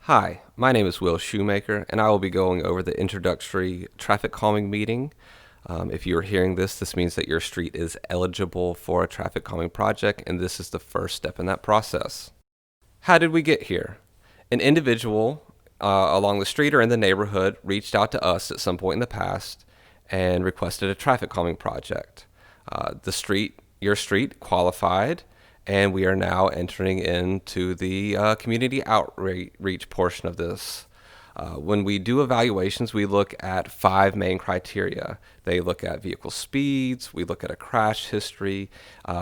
Hi, my name is Will Shoemaker, and I will be going over the introductory traffic calming meeting. If you are hearing this means that your street is eligible for a traffic calming project, and this is the first step in that process. How did we get here? An individual along the street or in the neighborhood reached out to us at some point in the past and requested a traffic calming project. Your street, qualified, and we are now entering into the community outreach portion of this. When we do evaluations, we look at five main criteria. They look at vehicle speeds, we look at a crash history,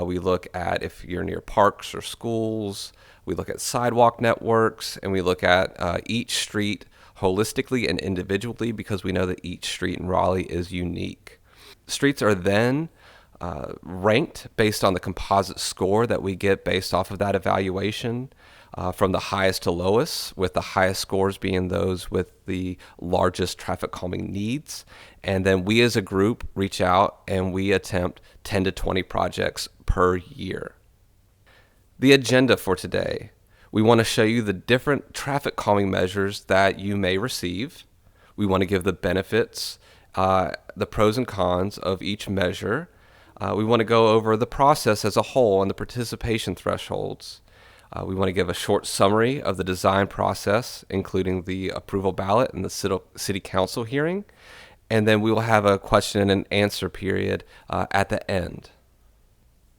we look at if you're near parks or schools, we look at sidewalk networks, and we look at each street holistically and individually because we know that each street in Raleigh is unique. Streets are then ranked based on the composite score that we get based off of that evaluation, from the highest to lowest, with the highest scores being those with the largest traffic calming needs. And then we as a group reach out and we attempt 10 to 20 projects per year. The agenda for today: we want to show you the different traffic calming measures that you may receive. We want to give the benefits, the pros and cons of each measure. We want to go over the process as a whole and the participation thresholds. We want to give a short summary of the design process, including the approval ballot and the city council hearing. And then we will have a question and answer period at the end.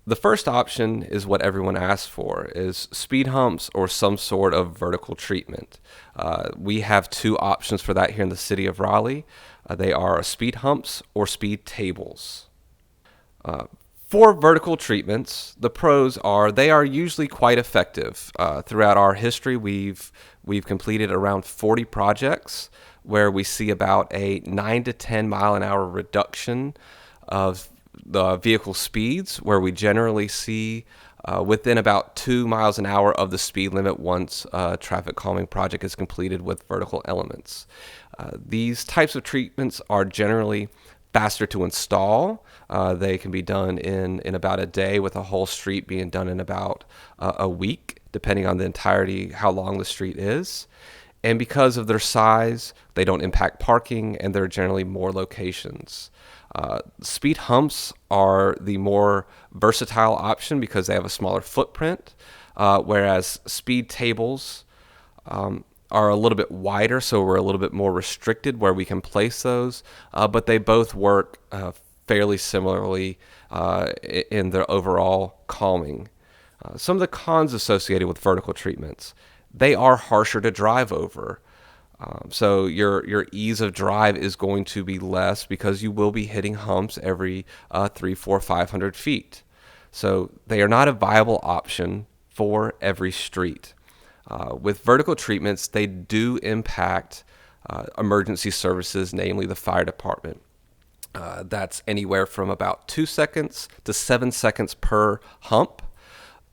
The first option is what everyone asks for, is speed humps or some sort of vertical treatment. We have two options for that here in the city of Raleigh. They are speed humps or speed tables. For vertical treatments, the pros are they are usually quite effective. Throughout our history, we've completed around 40 projects where we see about a 9 to 10 mile an hour reduction of the vehicle speeds, where we generally see within about 2 miles an hour of the speed limit once a traffic calming project is completed with vertical elements. These types of treatments are generally faster to install. They can be done in about a day, with a whole street being done in about a week, depending on the entirety, how long the street is. And because of their size, they don't impact parking, and they're generally more locations. Speed humps are the more versatile option because they have a smaller footprint, whereas speed tables are a little bit wider, so we're a little bit more restricted where we can place those, but they both work fairly similarly in their overall calming. Some of the cons associated with vertical treatments: they are harsher to drive over. So your ease of drive is going to be less because you will be hitting humps every 300, 400, 500 feet. So they are not a viable option for every street. With vertical treatments, they do impact emergency services, namely the fire department. That's anywhere from about 2 seconds to 7 seconds per hump.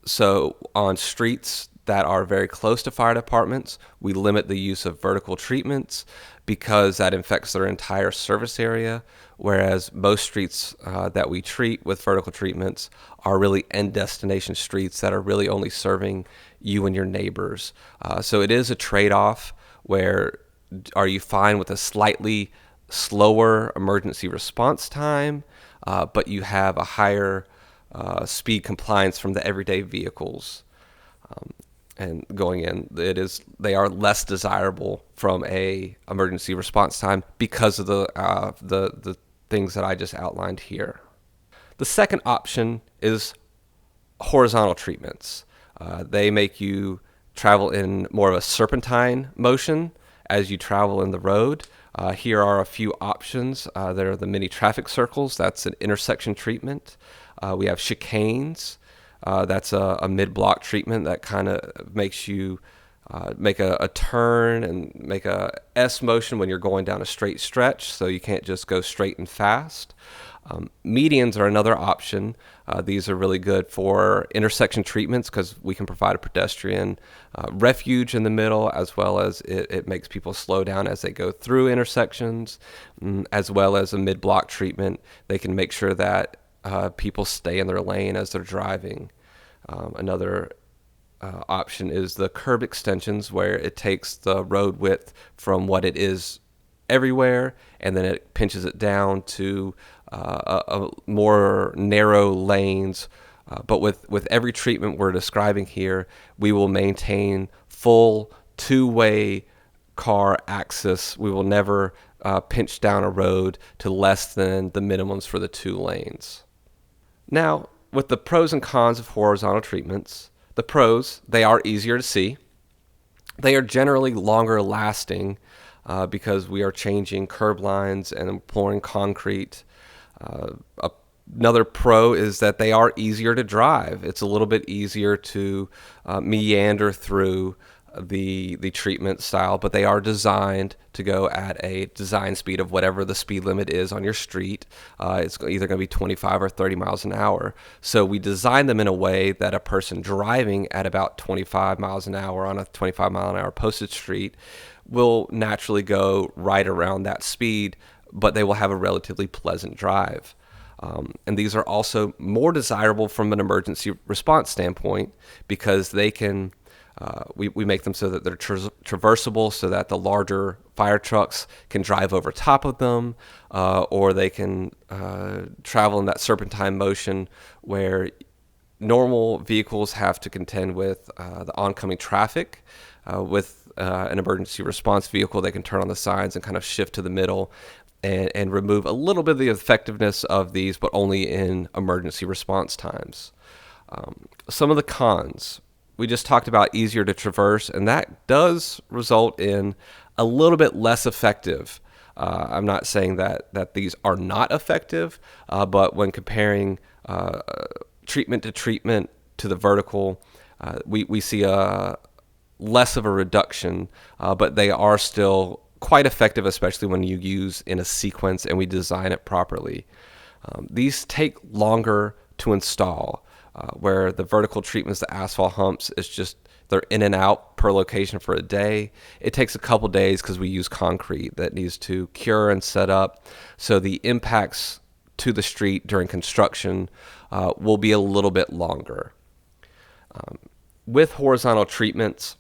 So on streets that are very close to fire departments, we limit the use of vertical treatments because that affects their entire service area, whereas most streets that we treat with vertical treatments are really end destination streets that are really only serving you and your neighbors. So it is a trade-off where are you fine with a slightly slower emergency response time, but you have a higher speed compliance from the everyday vehicles. And going in, they are less desirable from a emergency response time because of the things that I just outlined here. The second option is horizontal treatments. They make you travel in more of a serpentine motion as you travel in the road. Here are a few options. There are the mini traffic circles. That's an intersection treatment. We have chicanes. That's a mid-block treatment that kind of makes you make a turn and make a S motion when you're going down a straight stretch, so you can't just go straight and fast. Medians are another option. These are really good for intersection treatments because we can provide a pedestrian refuge in the middle, as well as it makes people slow down as they go through intersections, as well as a mid-block treatment. They can make sure that people stay in their lane as they're driving. Another option is the curb extensions, where it takes the road width from what it is everywhere, and then it pinches it down to a more narrow lanes. But with every treatment we're describing here, we will maintain full two-way car access. We will never pinch down a road to less than the minimums for the 2 lanes. Now, with the pros and cons of horizontal treatments, the pros, they are easier to see. They are generally longer lasting because we are changing curb lines and pouring concrete. Another pro is that they are easier to drive. It's a little bit easier to meander through the treatment style, but they are designed to go at a design speed of whatever the speed limit is on your street. It's either going to be 25 or 30 miles an hour. So we design them in a way that a person driving at about 25 miles an hour on a 25 mile an hour posted street will naturally go right around that speed, but they will have a relatively pleasant drive. And these are also more desirable from an emergency response standpoint because they can, we make them so that they're traversable, so that the larger fire trucks can drive over top of them, or they can travel in that serpentine motion where normal vehicles have to contend with the oncoming traffic. With an emergency response vehicle, they can turn on the signs and kind of shift to the middle and remove a little bit of the effectiveness of these, but only in emergency response times. Some of the cons, we just talked about easier to traverse, and that does result in a little bit less effective. I'm not saying that these are not effective, but when comparing treatment to the vertical, we see a less of a reduction, but they are still quite effective, especially when you use in a sequence and we design it properly. These take longer to install, where the vertical treatments, the asphalt humps, is just they're in and out per location for a day. It takes a couple days because we use concrete that needs to cure and set up. So the impacts to the street during construction will be a little bit longer. With horizontal treatments,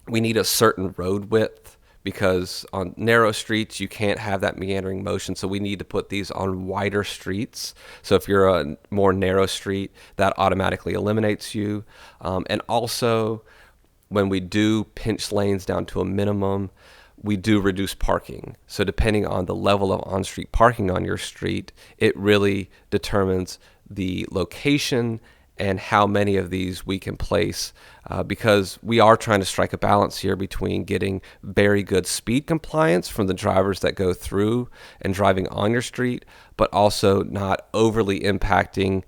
we need a certain road width because on narrow streets you can't have that meandering motion, so we need to put these on wider streets. So if you're a more narrow street, that automatically eliminates you. And also, when we do pinch lanes down to a minimum, we do reduce parking. So depending on the level of on-street parking on your street, it really determines the location and how many of these we can place, because we are trying to strike a balance here between getting very good speed compliance from the drivers that go through and driving on your street, but also not overly impacting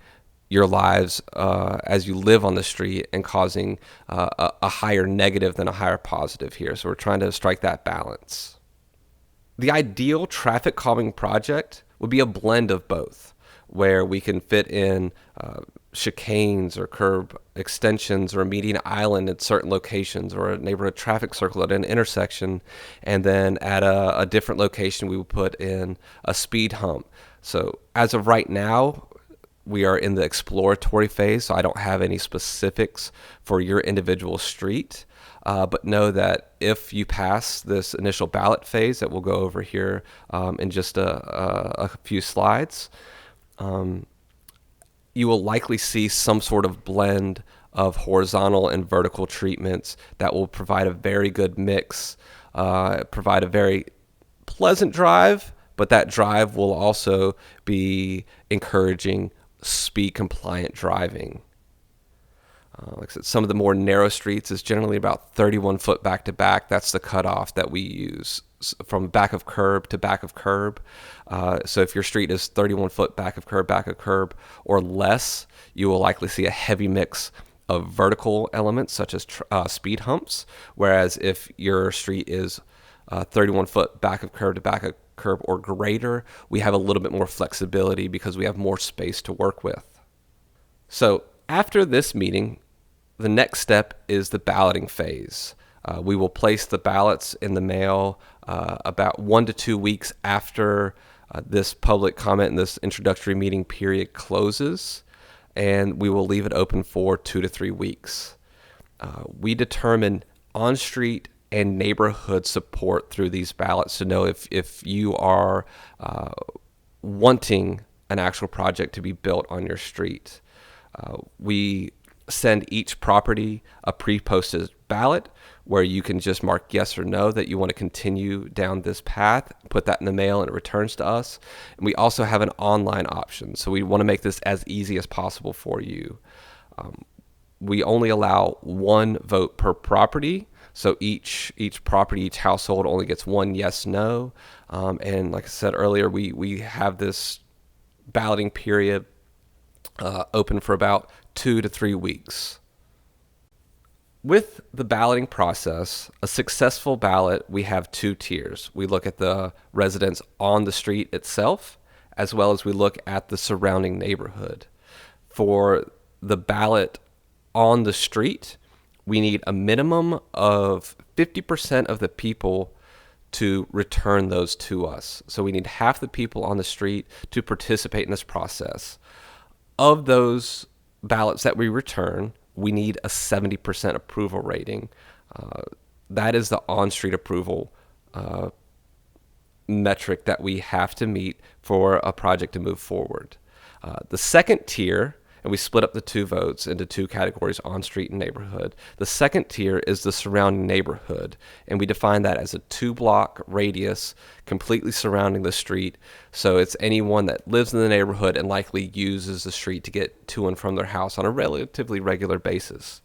your lives as you live on the street and causing a higher negative than a higher positive here. So we're trying to strike that balance. The ideal traffic calming project would be a blend of both, where we can fit in chicanes or curb extensions or a median island at certain locations, or a neighborhood traffic circle at an intersection, and then at a different location we would put in a speed hump. So as of right now, we are in the exploratory phase, so I don't have any specifics for your individual street, but know that if you pass this initial ballot phase that we'll go over here in just a few slides, you will likely see some sort of blend of horizontal and vertical treatments that will provide a very good mix, provide a very pleasant drive, but that drive will also be encouraging speed compliant driving. Like I said, some of the more narrow streets is generally about 31 foot back to back. That's the cutoff that we use from back of curb to back of curb. So if your street is 31 foot back of curb or less, you will likely see a heavy mix of vertical elements such as speed humps. Whereas if your street is 31 foot back of curb or greater, we have a little bit more flexibility because we have more space to work with. So after this meeting, the next step is the balloting phase. We will place the ballots in the mail about 1 to 2 weeks after this public comment and this introductory meeting period closes, and we will leave it open for 2 to 3 weeks. We determine on-street and neighborhood support through these ballots to know if you are wanting an actual project to be built on your street. We send each property a pre-posted ballot where you can just mark yes or no that you want to continue down this path, put that in the mail, and it returns to us. And we also have an online option, so we want to make this as easy as possible for you. We only allow one vote per property, so each property, each household only gets one yes, no. And like I said earlier, we have this balloting period open for about 2 to 3 weeks. With the balloting process, a successful ballot, we have 2 tiers. We look at the residents on the street itself, as well as we look at the surrounding neighborhood. For the ballot on the street, we need a minimum of 50% of the people to return those to us. So we need half the people on the street to participate in this process. Of those ballots that we return, we need a 70% approval rating. That is the on-street approval metric that we have to meet for a project to move forward. The second tier, and we split up the 2 votes into 2 categories, on-street and neighborhood. The second tier is the surrounding neighborhood, and we define that as a 2-block radius completely surrounding the street. So it's anyone that lives in the neighborhood and likely uses the street to get to and from their house on a relatively regular basis.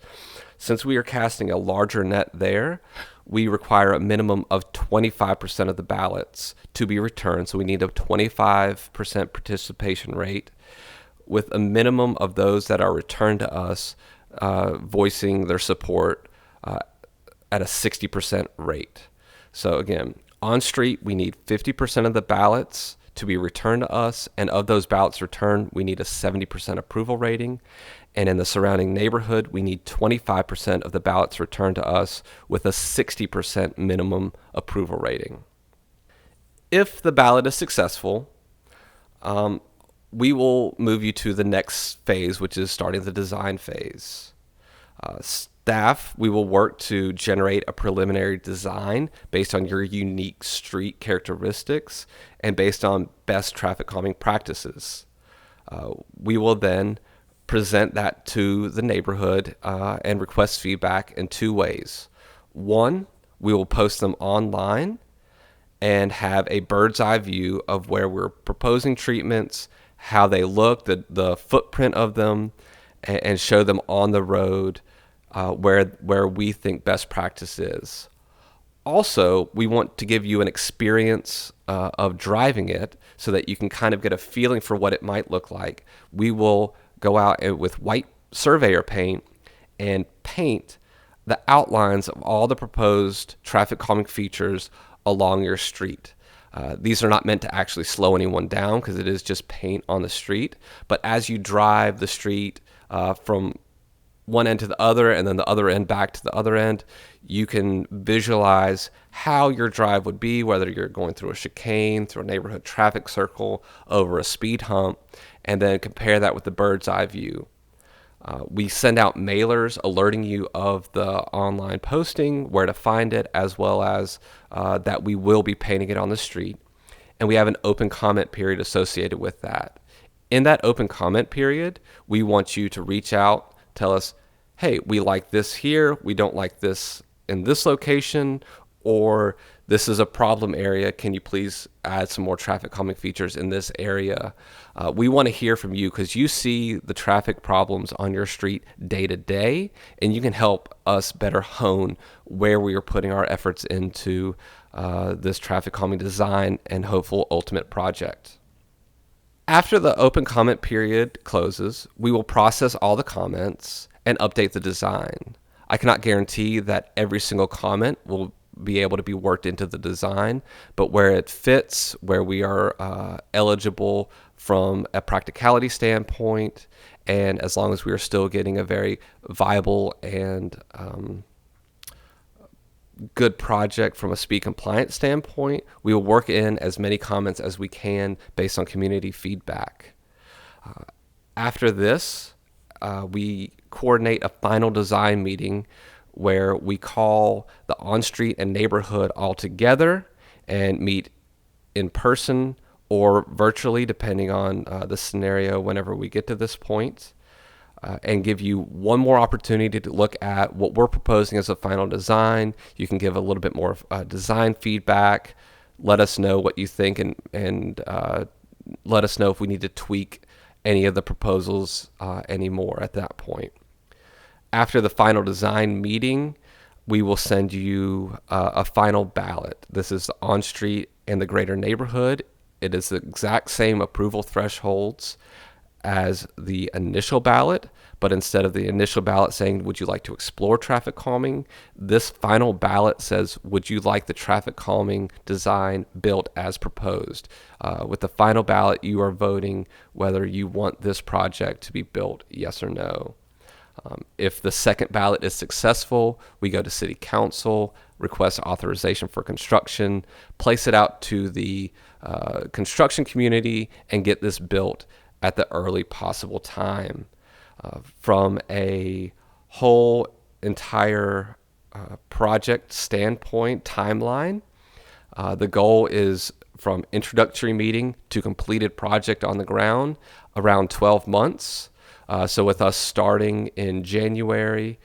Since we are casting a larger net there, we require a minimum of 25% of the ballots to be returned. So we need a 25% participation rate, with a minimum of those that are returned to us voicing their support at a 60% rate. So again, on street, we need 50% of the ballots to be returned to us, and of those ballots returned, we need a 70% approval rating. And in the surrounding neighborhood, we need 25% of the ballots returned to us with a 60% minimum approval rating. If the ballot is successful, we will move you to the next phase, which is starting the design phase. Staff, we will work to generate a preliminary design based on your unique street characteristics and based on best traffic calming practices. We will then present that to the neighborhood and request feedback in 2 ways. One, we will post them online and have a bird's eye view of where we're proposing treatments, how they look, the footprint of them, and show them on the road where we think best practice is. Also, we want to give you an experience of driving it so that you can kind of get a feeling for what it might look like. We will go out with white surveyor paint and paint the outlines of all the proposed traffic calming features along your street. These are not meant to actually slow anyone down because it is just paint on the street. But as you drive the street from one end to the other and then the other end back to the other end, you can visualize how your drive would be, whether you're going through a chicane, through a neighborhood traffic circle, over a speed hump, and then compare that with the bird's eye view. We send out mailers alerting you of the online posting, where to find it, as well as that we will be painting it on the street. And we have an open comment period associated with that. In that open comment period, we want you to reach out, tell us, hey, we like this here, we don't like this in this location, or this is a problem area. Can you please add some more traffic calming features in this area? We want to hear from you because you see the traffic problems on your street day to day, and you can help us better hone where we are putting our efforts into this traffic calming design and hopeful ultimate project. After the open comment period closes, we will process all the comments and update the design. I cannot guarantee that every single comment will be able to be worked into the design, but where it fits, where we are eligible from a practicality standpoint, and as long as we are still getting a very viable and good project from a speed compliance standpoint, we will work in as many comments as we can based on community feedback. After this, we coordinate a final design meeting where we call the on-street and neighborhood all together and meet in person or virtually, depending on the scenario whenever we get to this point, and give you one more opportunity to look at what we're proposing as a final design. You can give a little bit more design feedback, let us know what you think, and let us know if we need to tweak any of the proposals anymore at that point. After the final design meeting, we will send you a final ballot. This is on street and the greater neighborhood. It is the exact same approval thresholds as the initial ballot, but instead of the initial ballot saying, would you like to explore traffic calming, this final ballot says, would you like the traffic calming design built as proposed? With the final ballot, you are voting whether you want this project to be built, yes or no. If the second ballot is successful, we go to City Council, request authorization for construction, place it out to the construction community, and get this built at the early possible time. From a whole entire project standpoint timeline, the goal is from introductory meeting to completed project on the ground around 12 months. So with us starting in January,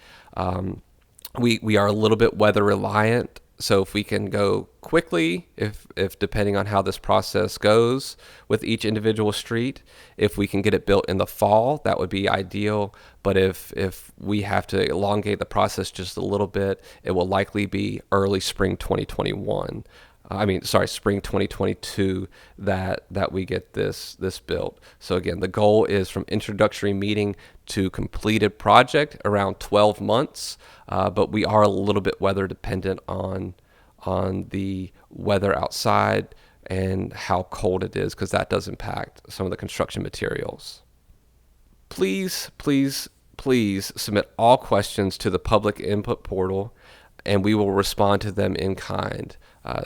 we are a little bit weather reliant. So if we can go quickly, if depending on how this process goes with each individual street, if we can get it built in the fall, that would be ideal. But if we have to elongate the process just a little bit, it will likely be early spring 2021. Spring 2022 that we get this built. So again, the goal is from introductory meeting to completed project around 12 months, but we are a little bit weather dependent on the weather outside and how cold it is, because that does impact some of the construction materials. Please submit all questions to the public input portal, and we will respond to them in kind.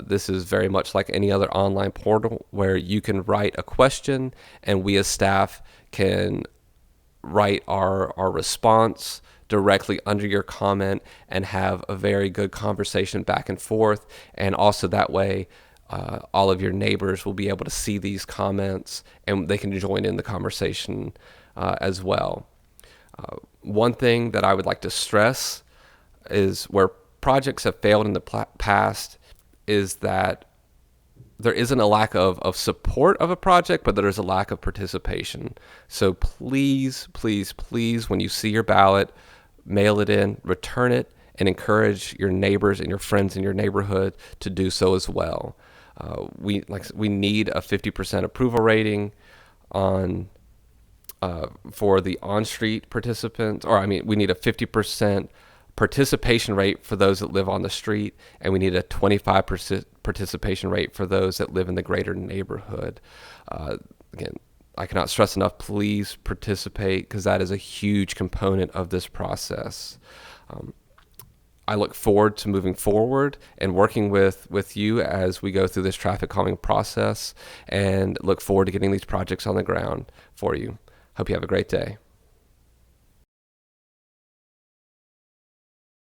This is very much like any other online portal where you can write a question and we as staff can write our response directly under your comment and have a very good conversation back and forth. And also that way, all of your neighbors will be able to see these comments and they can join in the conversation as well. One thing that I would like to stress is where projects have failed in the past is that there isn't a lack of support of a project, but there is a lack of participation. So please, when you see your ballot, mail it in, return it, and encourage your neighbors and your friends in your neighborhood to do so as well. We need a 50% approval rating on for the on-street participants, we need a 50% participation rate for those that live on the street, and we need a 25% participation rate for those that live in the greater neighborhood. Again, I cannot stress enough, please participate, because that is a huge component of this process. I look forward to moving forward and working with you as we go through this traffic calming process, and look forward to getting these projects on the ground for you. Hope you have a great day.